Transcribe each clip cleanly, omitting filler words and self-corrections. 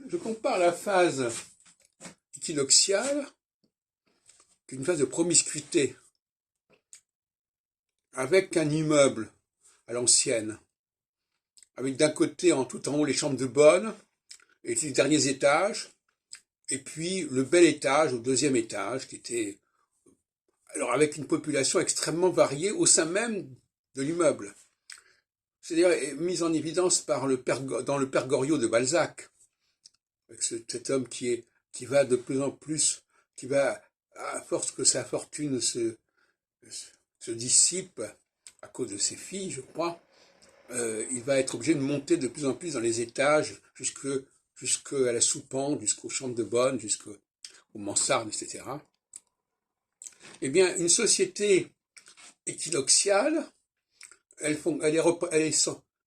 je compare la phase équinoxiale, qui est une phase de promiscuité, avec un immeuble à l'ancienne, avec d'un côté tout en haut les chambres de bonne, et les derniers étages, et puis le bel étage au deuxième étage, qui était alors avec une population extrêmement variée au sein même de l'immeuble. C'est-à-dire mise en évidence par dans le Père Goriot de Balzac, avec cet homme qui va de plus en plus, qui va, à force que sa fortune se dissipe à cause de ses filles, je crois, il va être obligé de monter de plus en plus dans les étages, jusqu'à la soupente, jusqu'aux chambres de bonne, jusqu'aux mansardes, etc. Eh bien, une société équinoxiale, elle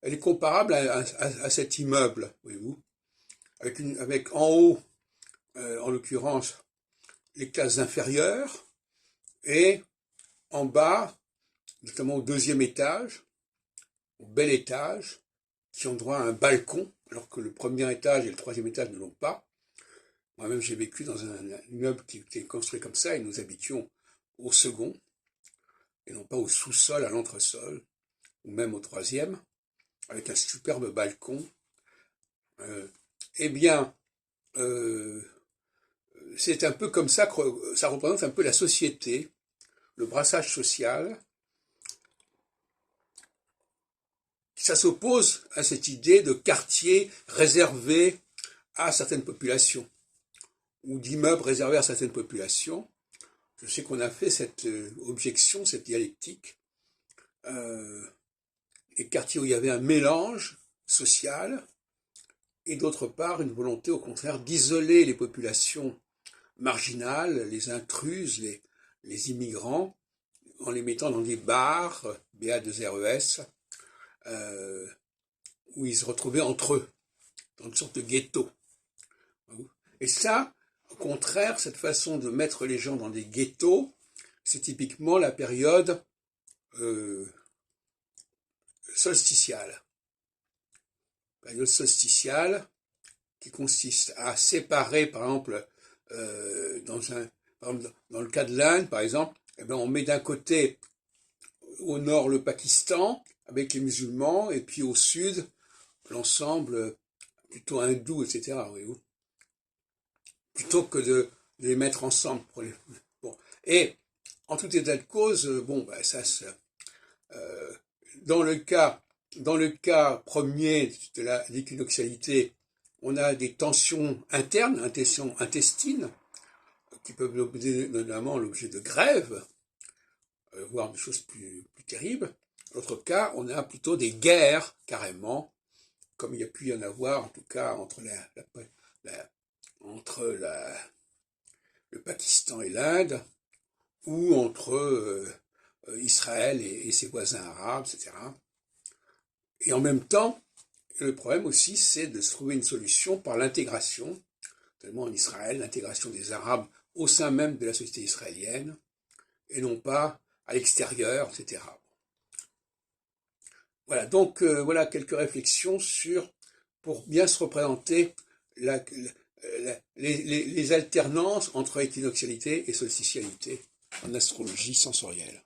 est comparable à cet immeuble, voyez-vous, avec en haut, en l'occurrence, les classes inférieures, et en bas, notamment au deuxième étage, au bel étage, qui ont droit à un balcon, alors que le premier étage et le troisième étage ne l'ont pas. Moi-même, j'ai vécu dans un immeuble qui était construit comme ça, et nous habitions au second, et non pas au sous-sol, à l'entresol, ou même au troisième, avec un superbe balcon. Eh bien, c'est un peu comme ça que ça représente un peu la société, le brassage social. Ça s'oppose à cette idée de quartier réservé à certaines populations, ou d'immeubles réservés à certaines populations. Je sais qu'on a fait cette objection, cette dialectique, les quartiers où il y avait un mélange social, et d'autre part une volonté au contraire d'isoler les populations marginales, les intruses, les immigrants, en les mettant dans des bars, BA2RES, où ils se retrouvaient entre eux, dans une sorte de ghetto. Et ça, au contraire, cette façon de mettre les gens dans des ghettos, c'est typiquement la période solsticiale. Période solsticiale qui consiste à séparer, par exemple, dans le cas de l'Inde, par exemple, eh bien, on met d'un côté au nord le Pakistan avec les musulmans, et puis au sud l'ensemble plutôt hindou, etc. Voyez-vous, plutôt que de les mettre ensemble. Bon. Et en tout état de cause, bon, ben, ça, dans le cas premier de l'équinoxialité, on a des tensions internes, des tensions intestines, qui peuvent notamment l'objet de grèves, voire de choses plus terribles. Dans l'autre cas, on a plutôt des guerres, carrément, comme il y a pu y en avoir, en tout cas, entre le Pakistan et l'Inde, ou entre Israël et ses voisins arabes, etc. Et en même temps, le problème aussi, c'est de se trouver une solution par l'intégration, notamment en Israël, l'intégration des Arabes au sein même de la société israélienne, et non pas à l'extérieur, etc. Voilà, donc voilà quelques réflexions pour bien se représenter les alternances entre équinoxialité et solsticialité en astrologie sensorielle.